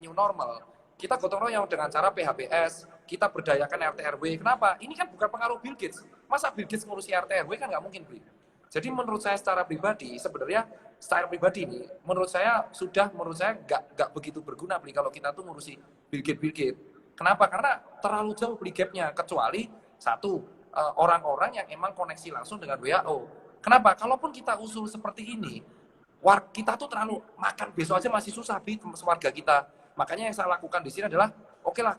new normal. Kita gotong royong dengan cara PHBS, kita berdayakan RT RW. Kenapa? Ini kan bukan pengaruh Bill Gates. Masa Bill Gates ngurusi RT RW kan nggak mungkin, Bli. Jadi menurut saya secara pribadi, sebenarnya secara pribadi nih, menurut saya nggak begitu berguna, Bli, kalau kita tuh ngurusi Bill Gates. Kenapa? Karena terlalu jauh Bli gapnya, kecuali satu, orang-orang yang emang koneksi langsung dengan WHO. Kenapa? Kalaupun kita usul seperti ini, kita tuh terlalu makan besok aja masih susah, Bli, warga kita. Makanya yang saya lakukan di sini adalah, oke lah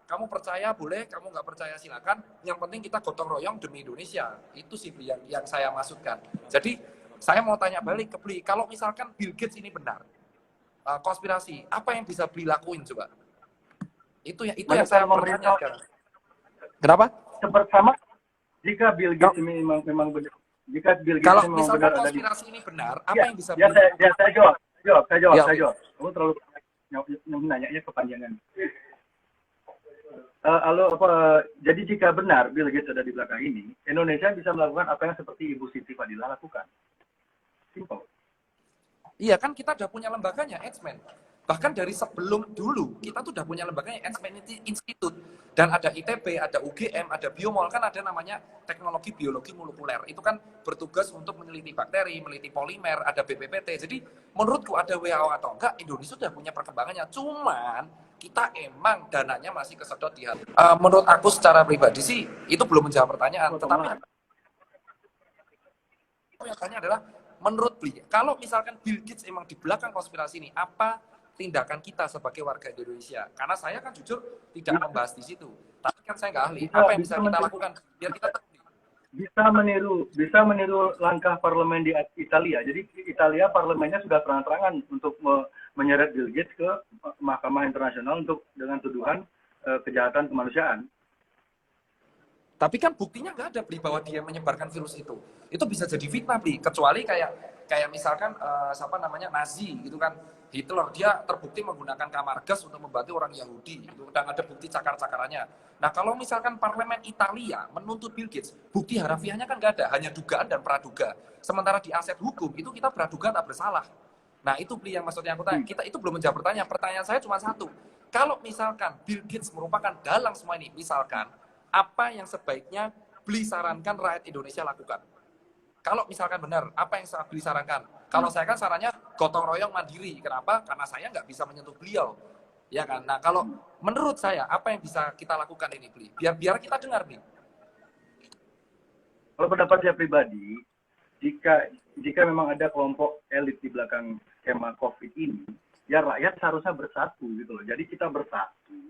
kamu percaya boleh, kamu nggak percaya silakan. Yang penting kita gotong royong demi Indonesia. Itu sih yang saya maksudkan. Jadi saya mau tanya balik ke Bli, kalau misalkan Bill Gates ini benar, konspirasi, apa yang bisa Bli lakuin coba? Itu yang saya mau bertanya sekarang. Kenapa? Seperti sama, jika Bill Gates ini memang benar. Jika Bill Gates kalau memang misalkan benar konspirasi ini benar, apa yang bisa Bli lakukan? Saya jawab. Kamu terlalu nanya kepanjangan. Jadi jika benar Bill Gates ada di belakang ini, Indonesia bisa melakukan apa yang seperti Ibu Siti Fadila lakukan. Simple. Iya kan, kita udah punya lembaganya, Eijkman. Bahkan dari sebelum dulu, kita tuh udah punya lembaganya, Eijkman Institute. Dan ada ITB, ada UGM, ada Biomol, kan ada namanya teknologi biologi molekuler. Itu kan bertugas untuk meneliti bakteri, meneliti polimer, ada BPPT. Jadi menurutku ada WHO atau enggak, Indonesia sudah punya perkembangannya. Cuman kita emang dananya masih kesedot di hati. Menurut aku secara pribadi sih, itu belum menjawab pertanyaan. Tetapi yang tanya adalah, menurut Bli, kalau misalkan Bill Gates emang di belakang konspirasi ini, apa tindakan kita sebagai warga Indonesia? Karena saya kan jujur tidak membahas di situ. Tapi kan saya nggak ahli. Apa yang bisa kita lakukan biar kita bisa meniru langkah parlemen di Italia. Jadi Italia parlemennya sudah terang-terangan untuk menyeret Bill Gates ke Mahkamah Internasional dengan tuduhan kejahatan kemanusiaan. Tapi kan buktinya nggak ada, Bli, bahwa dia menyebarkan virus itu. Itu bisa jadi fitnah, Bli. Kecuali kayak misalkan siapa namanya Nazi gitu kan, Hitler, dia terbukti menggunakan kamar gas untuk membantu orang Yahudi, gitu, dan ada bukti cakar-cakarannya. Nah kalau misalkan parlemen Italia menuntut Bill Gates, bukti harafiahnya kan nggak ada, hanya dugaan dan praduga. Sementara di aset hukum itu kita praduga tak bersalah. Nah itu, Bli, yang maksudnya aku tanya. Kita itu belum menjawab pertanyaan. Pertanyaan saya cuma satu. Kalau misalkan Bill Gates merupakan dalang semua ini, misalkan, apa yang sebaiknya Bli sarankan rakyat Indonesia lakukan? Kalau misalkan benar, apa yang Bli sarankan? Kalau saya kan sarannya gotong royong mandiri. Kenapa? Karena saya nggak bisa menyentuh beliau. Ya kan? Nah, kalau menurut saya, apa yang bisa kita lakukan ini, Bli? Biar kita dengar, Bli. Kalau pendapat saya pribadi, jika memang ada kelompok elit di belakang skema COVID ini, ya rakyat seharusnya bersatu gitu loh. Jadi kita bersatu,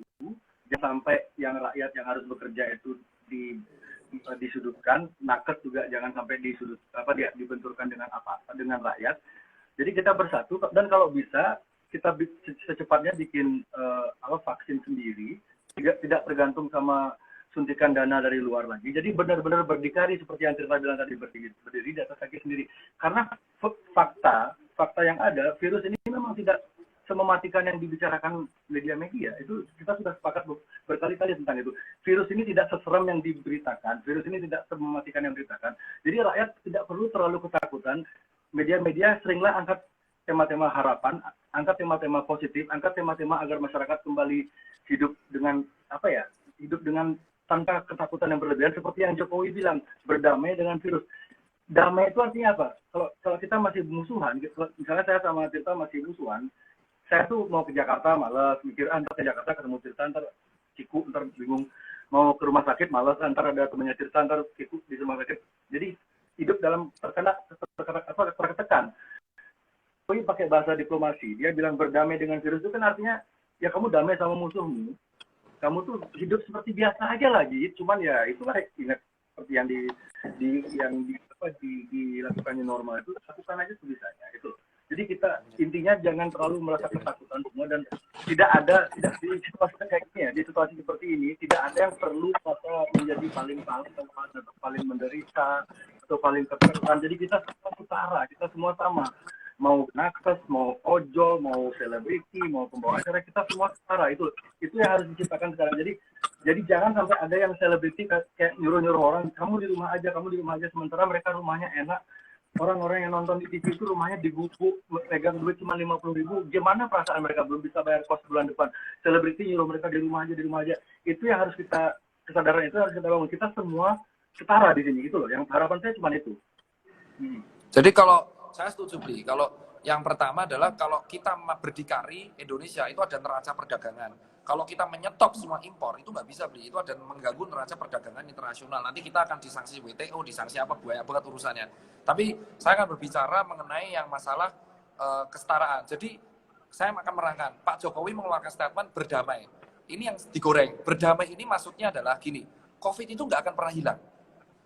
jangan sampai yang rakyat yang harus bekerja itu disudutkan, nakes juga jangan sampai dibenturkan dengan rakyat. Jadi kita bersatu, dan kalau bisa kita secepatnya bikin vaksin sendiri, tidak tergantung sama suntikan dana dari luar lagi. Jadi benar-benar berdikari seperti yang Tirta bilang tadi, berdiri di atas kaki sendiri. Karena fakta yang ada, virus ini memang tidak semematikan yang dibicarakan media-media. Itu kita sudah sepakat berkali-kali tentang itu. Virus ini tidak seserem yang diberitakan, virus ini tidak semematikan yang diberitakan. Jadi rakyat tidak perlu terlalu ketakutan. Media-media seringlah angkat tema-tema harapan, angkat tema-tema positif, angkat tema-tema agar masyarakat kembali hidup dengan hidup dengan tanpa ketakutan yang berlebihan, seperti yang Jokowi bilang, berdamai dengan virus. Damai itu artinya apa? Kalau kita masih musuhan, misalnya saya sama Tirta masih musuhan, saya tuh mau ke Jakarta malas, mikir ntar ke Jakarta ketemu Tirta, ntar ciku, ntar bingung, mau ke rumah sakit malas, ntar ada temannya Tirta, ntar ciku di rumah sakit. Jadi hidup dalam tertekan. Jokowi pakai bahasa diplomasi, dia bilang berdamai dengan virus itu kan artinya ya kamu damai sama musuhmu, kamu tuh hidup seperti biasa aja lagi, cuman ya itulah ingat seperti yang dilakukannya normal itu, lakukan aja sebisanya itu. Jadi kita intinya jangan terlalu merasa ketakutan semua, dan tidak di situasi kayak gini ya, di situasi seperti ini tidak ada yang perlu menjadi paling menderita atau paling tertekan. Jadi kita semua setara, kita semua sama. Mau nakes, mau ojol, mau selebriti, mau pembawa acara, kita semua setara. Itu yang harus diciptakan sekarang. Jadi jangan sampai ada yang selebriti kayak nyuruh orang, kamu di rumah aja, sementara mereka rumahnya enak, orang-orang yang nonton di TV itu rumahnya digubuk, pegang duit cuma 50.000, gimana perasaan mereka belum bisa bayar kos bulan depan? Selebriti nyuruh mereka di rumah aja. Itu yang harus kita, kesadaran itu harus kita bangun. Kita semua setara di sini, gitu loh. Yang harapan saya cuma itu. Jadi kalau saya setuju Bli, kalau yang pertama adalah kalau kita berdikari Indonesia itu ada neraca perdagangan. Kalau kita menyetop semua impor itu nggak bisa Bli, itu ada mengganggu neraca perdagangan internasional. Nanti kita akan disanksi WTO, disanksi apa banyak banget urusannya. Tapi saya akan berbicara mengenai yang masalah kesetaraan. Jadi saya akan merangkan Pak Jokowi mengeluarkan statement berdamai. Ini yang digoreng. Berdamai ini maksudnya adalah gini, COVID itu nggak akan pernah hilang.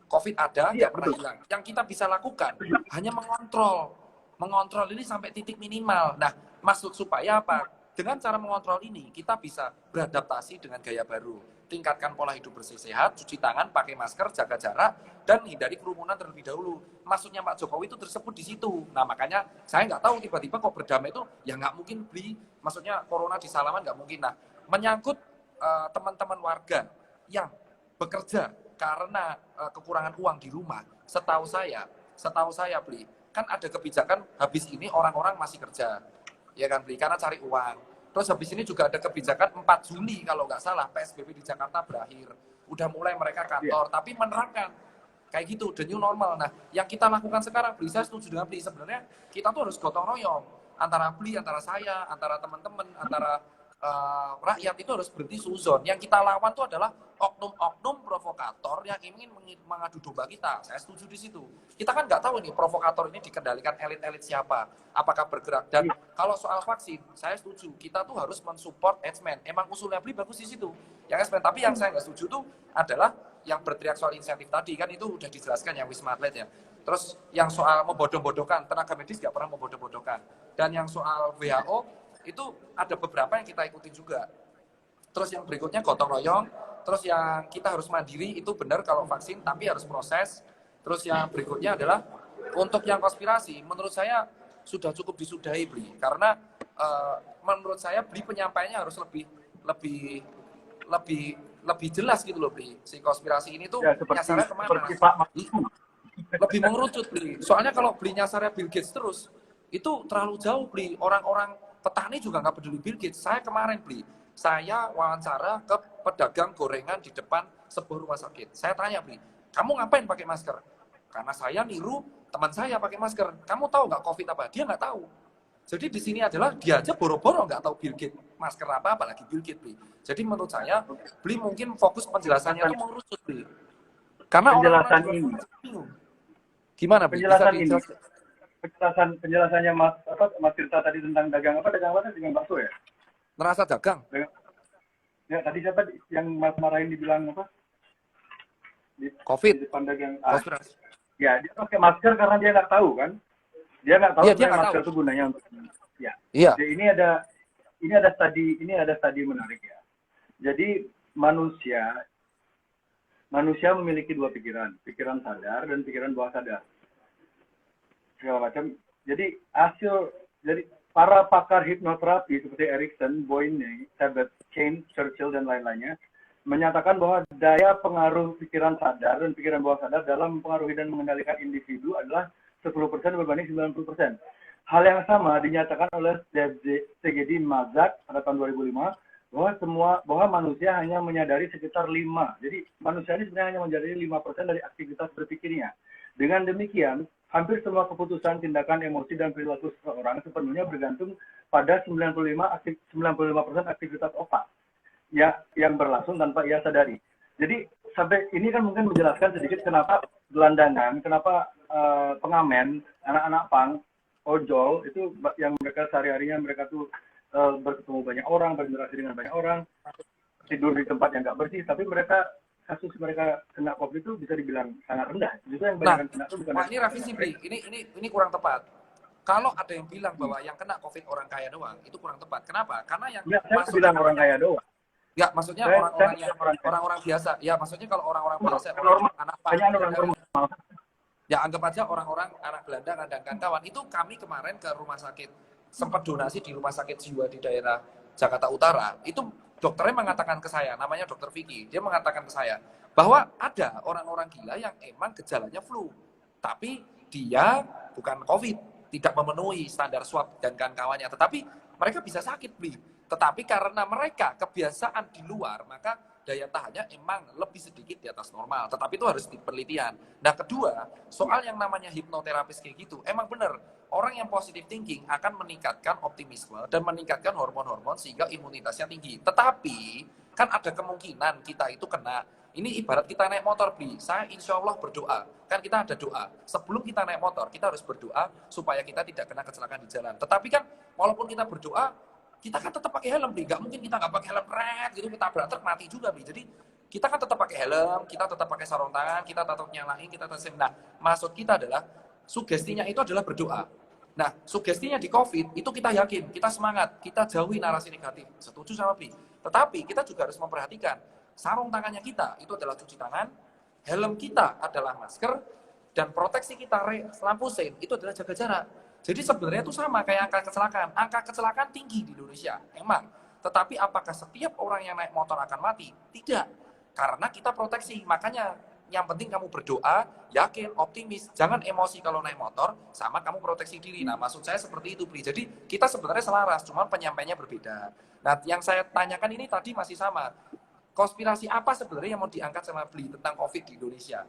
COVID ada, nggak pernah hilang. Yang kita bisa lakukan hanya mengontrol ini sampai titik minimal. Nah, maksud supaya apa? Dengan cara mengontrol ini, kita bisa beradaptasi dengan gaya baru. Tingkatkan pola hidup bersih sehat, cuci tangan, pakai masker, jaga jarak, dan hindari kerumunan terlebih dahulu. Maksudnya Pak Jokowi itu tersebut di situ. Nah, makanya saya nggak tahu tiba-tiba kok berdamai itu, ya nggak mungkin beli. Maksudnya corona di salaman nggak mungkin. Nah, menyangkut teman-teman warga yang bekerja karena kekurangan uang di rumah, setahu saya beli, kan ada kebijakan habis ini orang-orang masih kerja. Ya kan beli karena cari uang. Terus habis ini juga ada kebijakan 4 Juli kalau nggak salah PSBB di Jakarta berakhir. Udah mulai mereka kantor, tapi menerapkan kayak gitu the new normal. Nah, yang kita lakukan sekarang beli, saya setuju dengan beli, sebenarnya kita tuh harus gotong royong antara beli, antara saya, antara teman-teman, antara rakyat itu harus berhenti suzon. Yang kita lawan itu adalah oknum-oknum provokator yang ingin mengadu domba kita. Saya setuju di situ. Kita kan nggak tahu nih provokator ini dikendalikan elit-elit siapa, apakah bergerak. Dan kalau soal vaksin, saya setuju. Kita tuh harus mensupport H-Man. Emang usulnya beli bagus di situ. Yang H-Man. Tapi yang saya nggak setuju tuh adalah yang berteriak soal insentif tadi, kan itu udah dijelaskan yang Wisma Atlet ya. Terus yang soal membodoh-bodohkan, tenaga medis nggak pernah membodoh-bodohkan. Dan yang soal WHO, itu ada beberapa yang kita ikuti juga. Terus yang berikutnya gotong royong, terus yang kita harus mandiri itu benar kalau vaksin, tapi harus proses. Terus yang berikutnya adalah untuk yang konspirasi, menurut saya sudah cukup disudahi beli, karena menurut saya beli penyampaiannya harus lebih jelas gitu loh beli. Si konspirasi ini tuh Ya, nyasarnya kemana? seperti Pak Mahfud. Lebih mengerucut beli. Soalnya kalau beli nyasarnya Bill Gates terus, itu terlalu jauh beli. Orang-orang petani juga nggak peduli Bill Gates. Saya kemarin beli, saya wawancara ke pedagang gorengan di depan sebuah rumah sakit. Saya tanya beli, kamu ngapain pakai masker? Karena saya niru teman saya pakai masker. Kamu tahu nggak COVID apa? Dia nggak tahu. Jadi di sini adalah dia aja boro-boro nggak tahu Bill Gates masker apa, apalagi Bill Gates beli. Jadi menurut saya beli mungkin fokus penjelasannya itu mengerucut beli. Karena penjelasan orang-orang ini, bingung. Gimana beli? penjelasan ini, penjelasannya Mas Tirta tadi tentang dagang bakso ya? Ngerasa dagang. Ya tadi siapa yang Mas marahin dibilang apa? COVID. Di depan dagang. Konspirasi. Ya, dia pakai masker karena dia nggak tahu kan? Dia nggak tahu Dia nggak masker tahu. itu gunanya untuk. Ya. Iya. Jadi ini ada studi menarik ya. Jadi manusia memiliki dua pikiran sadar dan pikiran bawah sadar. Segala macam. Jadi para pakar hipnoterapi seperti Erikson, Boyne, Sabbath, Keynes, Churchill dan lain-lainnya menyatakan bahwa daya pengaruh pikiran sadar dan pikiran bawah sadar dalam mempengaruhi dan mengendalikan individu adalah 10% berbanding 90%. Hal yang sama dinyatakan oleh C.G.D. Mazak pada tahun 2005 bahwa manusia hanya menyadari sekitar 5. Jadi manusia ini sebenarnya hanya menyadari 5% dari aktivitas berpikirnya. Dengan demikian, hampir semua keputusan, tindakan, emosi, dan perilaku seseorang sepenuhnya bergantung pada 95% aktivitas otak yang berlangsung tanpa ia sadari. Jadi sampai ini kan mungkin menjelaskan sedikit kenapa gelandangan, kenapa pengamen, anak-anak pang, ojol itu yang mereka sehari-harinya mereka tuh bertemu banyak orang, berinteraksi dengan banyak orang, tidur di tempat yang nggak bersih, tapi kasus mereka kena COVID itu bisa dibilang sangat rendah. Justru yang banyak kena itu bukan. Ini revisi beli. Ini kurang tepat. Kalau ada yang bilang bahwa yang kena COVID orang kaya doang, itu kurang tepat. Kenapa? Karena yang saya bilang orang kaya doang. Ya, maksudnya orang-orang biasa. Ya, maksudnya kalau orang-orang biasa, anak normal. Ya, anggap aja orang-orang anak gelandang dan kawan. Itu kami kemarin ke rumah sakit, sempat donasi di rumah sakit jiwa di daerah Jakarta Utara. Itu dokternya mengatakan ke saya, namanya Dokter Vicky. Dia mengatakan ke saya bahwa ada orang-orang gila yang emang gejalanya flu, tapi dia bukan COVID, tidak memenuhi standar swab dan kawan-kawannya, tetapi mereka bisa sakit, Bli. Tetapi karena mereka kebiasaan di luar, maka daya tahannya emang lebih sedikit di atas normal. Tetapi itu harus dipenelitian. Nah, kedua, soal yang namanya hipnoterapis kayak gitu, emang benar, orang yang positive thinking akan meningkatkan optimisme dan meningkatkan hormon-hormon sehingga imunitasnya tinggi. Tetapi, kan ada kemungkinan kita itu kena. Ini ibarat kita naik motor, Bli. Saya insya Allah berdoa. Kan kita ada doa. Sebelum kita naik motor, kita harus berdoa supaya kita tidak kena kecelakaan di jalan. Tetapi kan, walaupun kita berdoa, kita kan tetap pakai helm, Bli. Nggak mungkin kita nggak pakai helm, gitu, kita tabrak truk, mati juga, Bli. Jadi, kita kan tetap pakai helm, kita tetap pakai sarung tangan, kita tetap nyalain, kita tetap... Nah, maksud kita adalah, sugestinya itu adalah berdoa. Nah, sugestinya di COVID, itu kita yakin, kita semangat, kita jauhi narasi negatif. Setuju sama Bli. Tetapi, kita juga harus memperhatikan, sarung tangannya kita, itu adalah cuci tangan, helm kita adalah masker, dan proteksi kita, lampu sein, itu adalah jaga jarak. Jadi sebenarnya itu sama kayak angka kecelakaan. Angka kecelakaan tinggi di Indonesia, emang. Tetapi apakah setiap orang yang naik motor akan mati? Tidak. Karena kita proteksi. Makanya yang penting kamu berdoa, yakin, optimis. Jangan emosi kalau naik motor, sama kamu proteksi diri. Nah, maksud saya seperti itu, Bli. Jadi kita sebenarnya selaras, cuma penyampaiannya berbeda. Nah, yang saya tanyakan ini tadi masih sama. Konspirasi apa sebenarnya yang mau diangkat sama Bli tentang COVID di Indonesia?